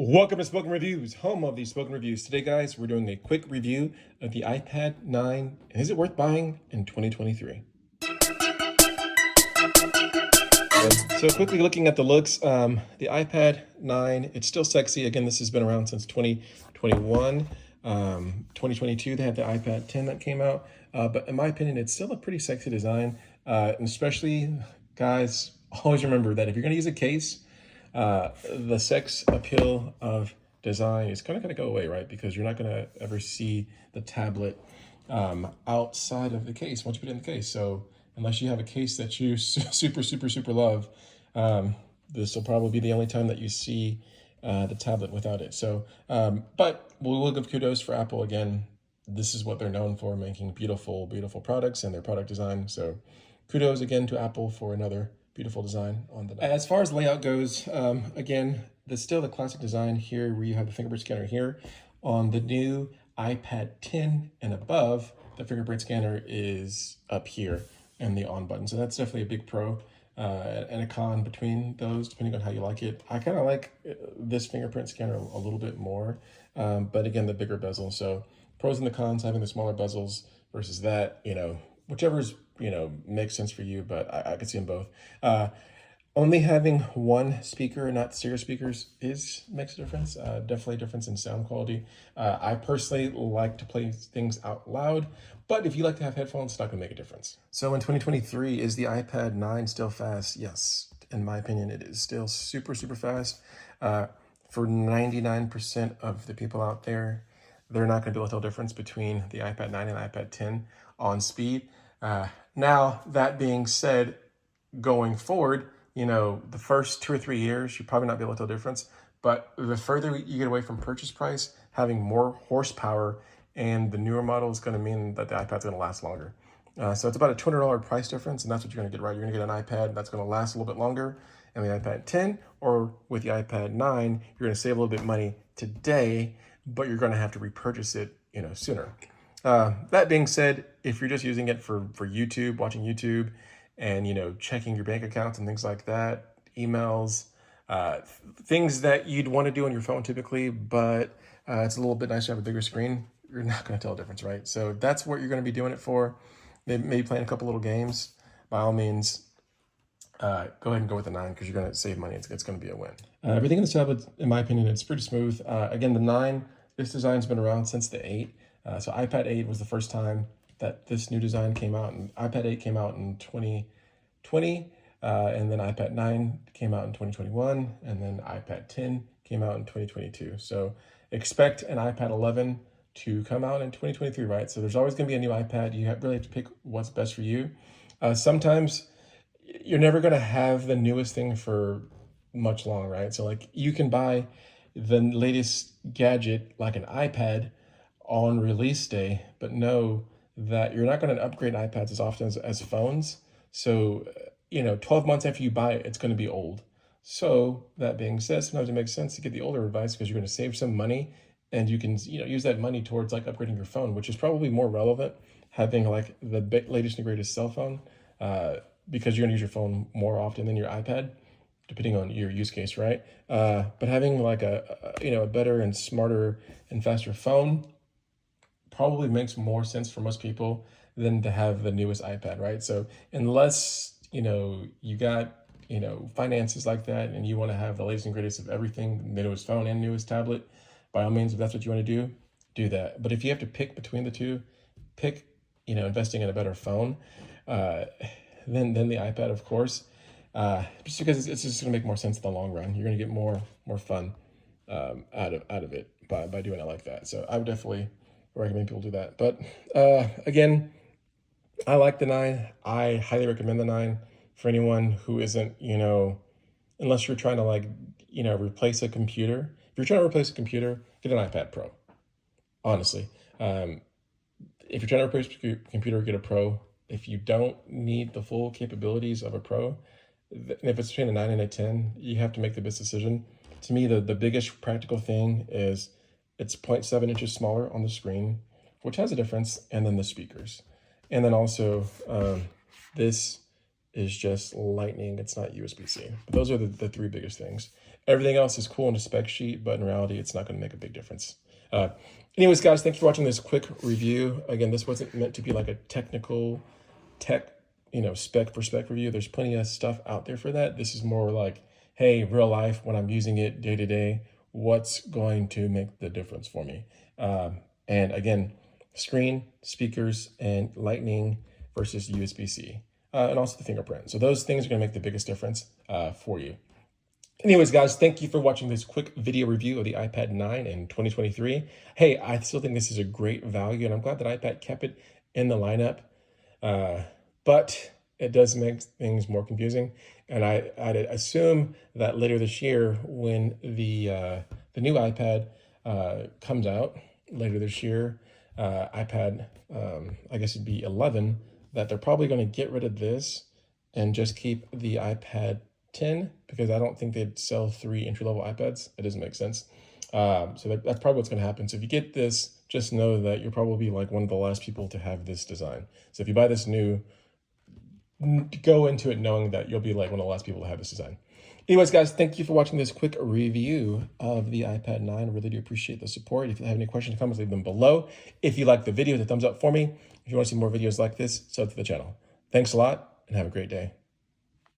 Welcome to Spoken Reviews, home of these Spoken Reviews. Today, guys, we're doing a quick review of the iPad 9. Is it worth buying in 2023? So quickly looking at the looks, the iPad 9, it's still sexy. Again, this has been around since 2021. 2022, they had the iPad 10 that came out. But in my opinion, it's still a pretty sexy design. And especially, guys, always remember that if you're going to use a case, the sex appeal of design is kind of going to go away, right? Because you're not going to ever see the tablet outside of the case once you put it in the case. So unless you have a case that you super love, this will probably be the only time that you see the tablet without it. So, but we'll give kudos for Apple again. This is what they're known for, making beautiful products and their product design. So kudos again to Apple for another beautiful design on the. As far as layout goes, again, there's still the classic design here where you have the fingerprint scanner here. On the new iPad 10 and above, the fingerprint scanner is up here and the on button. So that's definitely a big pro and a con between those, depending on how you like it. I kind of like this fingerprint scanner a little bit more, but again, the bigger bezel. So pros and the cons, having the smaller bezels versus that, whichever's makes sense for you, but I could see them both. Only having one speaker, not stereo speakers, makes a difference. Definitely a difference in sound quality. I personally like to play things out loud, but if you like to have headphones, it's not gonna make a difference. So in 2023, is the iPad 9 still fast? Yes, in my opinion, it is still super fast. For 99% of the people out there, they're not gonna be able to tell the difference between the iPad 9 and iPad 10 on speed. Now, that being said, going forward, the first 2 or 3 years, you'll probably not be able to tell the difference. But the further you get away from purchase price, having more horsepower and the newer model is going to mean that the iPad's going to last longer. So it's about a $200 price difference, and that's what you're going to get, right? You're going to get an iPad that's going to last a little bit longer, and the iPad 10, or with the iPad 9, you're going to save a little bit of money today, but you're going to have to repurchase it, sooner. That being said, if you're just using it for YouTube, watching YouTube, and checking your bank accounts and things like that, emails, things that you'd want to do on your phone typically, but it's a little bit nice to have a bigger screen, you're not going to tell a difference, right? So that's what you're going to be doing it for. Maybe playing a couple little games. By all means, go ahead and go with the 9 because you're going to save money. It's going to be a win. Everything in the tablet, in my opinion, it's pretty smooth. Again, the 9, this design's been around since the 8. So iPad 8 was the first time that this new design came out, and iPad 8 came out in 2020, and then iPad 9 came out in 2021, and then iPad 10 came out in 2022. So expect an iPad 11 to come out in 2023, right? So there's always going to be a new iPad. You really have to pick what's best for you. Sometimes you're never going to have the newest thing for much long, right? So like you can buy the latest gadget like an iPad on release day, but know that you're not going to upgrade iPads as often as phones. So, 12 months after you buy it, it's going to be old. So that being said, sometimes it makes sense to get the older device because you're going to save some money, and you can, use that money towards like upgrading your phone, which is probably more relevant, having like the latest and greatest cell phone, because you're going to use your phone more often than your iPad, depending on your use case, right? But having like a better and smarter and faster phone probably makes more sense for most people than to have the newest iPad, right? So unless, you got, finances like that and you want to have the latest and greatest of everything, the newest phone and newest tablet, by all means, if that's what you want to do that. But if you have to pick between the two, pick, investing in a better phone than the iPad, of course, just because it's just going to make more sense in the long run. You're going to get more fun out of it by doing it like that. So I would definitely recommend people do that. But again, I like the 9. I highly recommend the 9 for anyone who isn't, unless you're trying to replace a computer. If you're trying to replace a computer, get an iPad Pro. Honestly, if you're trying to replace a computer, get a Pro. If you don't need the full capabilities of a Pro, if it's between a 9 and a 10, you have to make the best decision. To me, the biggest practical thing is it's 0.7 inches smaller on the screen, which has a difference, and then the speakers. And then also, this is just Lightning. It's not USB-C. But those are the 3 biggest things. Everything else is cool in the spec sheet, but in reality, it's not going to make a big difference. Anyways, guys, thanks for watching this quick review. Again, this wasn't meant to be like a technical tech, spec for spec review. There's plenty of stuff out there for that. This is more like, hey, real life, when I'm using it day to day, what's going to make the difference for me? And again, screen, speakers, and lightning versus USB-C, and also the fingerprint. So those things are going to make the biggest difference for you. Anyways, guys, thank you for watching this quick video review of the iPad 9 in 2023. Hey, I still think this is a great value, and I'm glad that iPad kept it in the lineup. But it does make things more confusing. And I'd assume that later this year, when the new iPad comes out later this year, iPad, I guess it'd be 11, that they're probably going to get rid of this and just keep the iPad 10, because I don't think they'd sell 3 entry-level iPads. It doesn't make sense. So that's probably what's going to happen. So if you get this, just know that you'll probably be like one of the last people to have this design. So if you buy this new, go into it knowing that you'll be like one of the last people to have this design. Anyways, guys, thank you for watching this quick review of the iPad 9. I really do appreciate the support. If you have any questions or comments, leave them below. If you like the video, hit a thumbs up for me. If you want to see more videos like this, sub to the channel. Thanks a lot and have a great day.